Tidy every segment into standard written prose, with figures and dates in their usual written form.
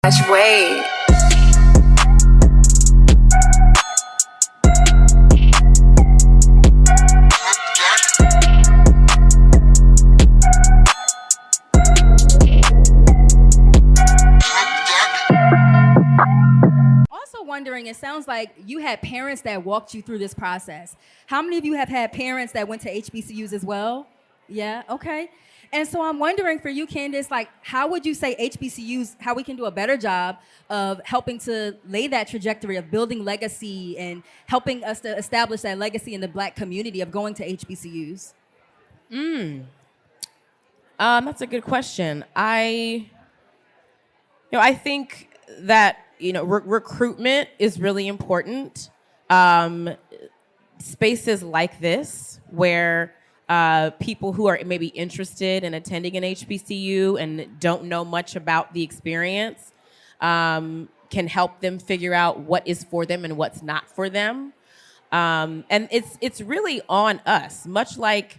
Wait. Also wondering, it sounds like you had parents that walked you through this process. How many of you have had parents that went to HBCUs as well? Yeah, okay. And so I'm wondering for you, Candiace, like, how would you say HBCUs, how we can do a better job of helping to lay that trajectory of building legacy and helping us to establish that legacy in the Black community of going to HBCUs? That's a good question. I think that, recruitment is really important. Spaces like this where people who are maybe interested in attending an HBCU and don't know much about the experience can help them figure out what is for them and what's not for them. And it's really on us, much like,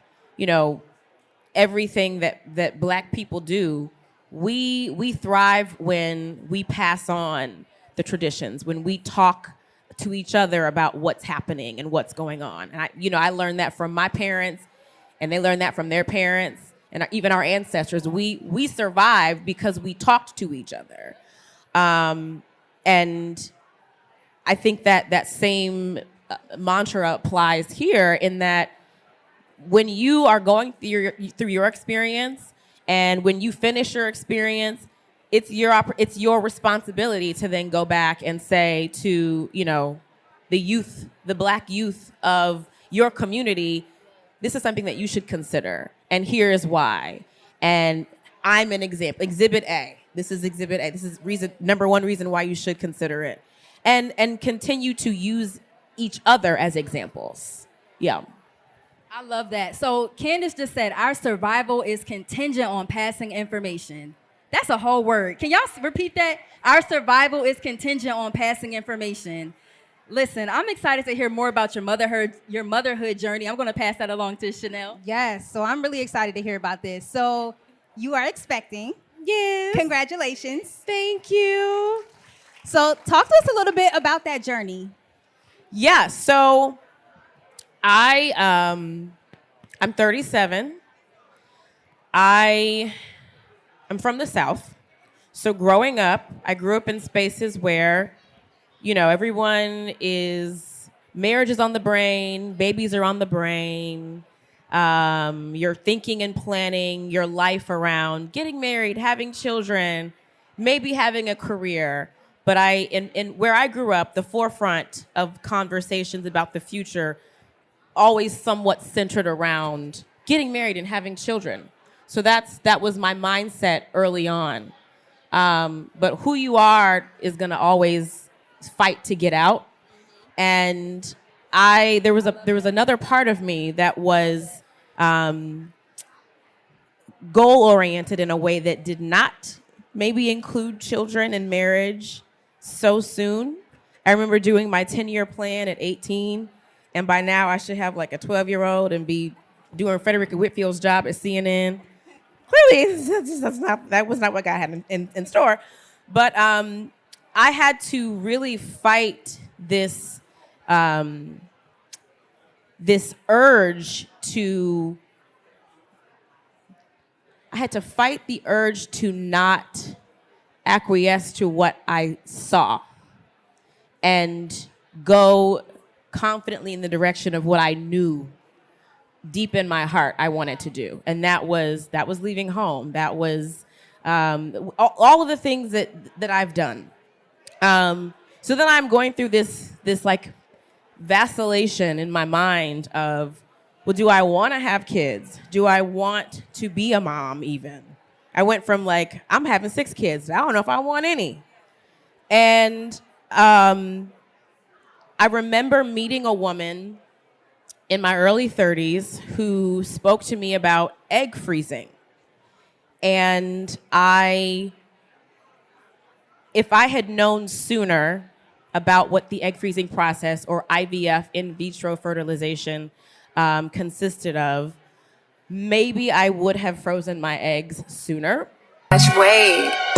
everything that Black people do. We thrive when we pass on the traditions, when we talk to each other about what's happening and what's going on. And I learned that from my parents, and they learned that from their parents and even our ancestors. We survived because we talked to each other. And I think that same mantra applies here, in that when you are going through your experience, and when you finish your experience, it's your responsibility to then go back and say to, the youth, the Black youth of your community, this is something that you should consider, and here is why. And I'm an example. Exhibit A. This is Exhibit A. This is number one reason why you should consider it, and continue to use each other as examples. Yeah. I love that. So Candiace just said our survival is contingent on passing information. That's a whole word. Can y'all repeat that? Our survival is contingent on passing information. Listen, I'm excited to hear more about your motherhood journey. I'm going to pass that along to Chanel. Yes, so I'm really excited to hear about this. So you are expecting. Yes. Congratulations. Thank you. So talk to us a little bit about that journey. Yeah, so I'm 37. I'm from the South. So growing up, I grew up in spaces where, everyone marriage is on the brain, babies are on the brain. You're thinking and planning your life around getting married, having children, maybe having a career. But in where I grew up, the forefront of conversations about the future always somewhat centered around getting married and having children. So that was my mindset early on. But who you are is gonna always fight to get out. And there was another part of me that was goal-oriented in a way that did not maybe include children and marriage so soon. I remember doing my 10-year plan at 18, and by now I should have like a 12-year-old and be doing Frederica Whitfield's job at CNN. Clearly, that was not what God had in store. But I had to really fight this urge to. I had to fight the urge to not acquiesce to what I saw and go confidently in the direction of what I knew deep in my heart I wanted to do. And that was leaving home. That was all of the things that I've done. So then I'm going through this like vacillation in my mind of, well, do I want to have kids? Do I want to be a mom even? I went from like, I'm having 6 kids. I don't know if I want any. And I remember meeting a woman in my early 30s who spoke to me about egg freezing. And if I had known sooner about what the egg freezing process, or IVF, in vitro fertilization, consisted of, maybe I would have frozen my eggs sooner. Wait.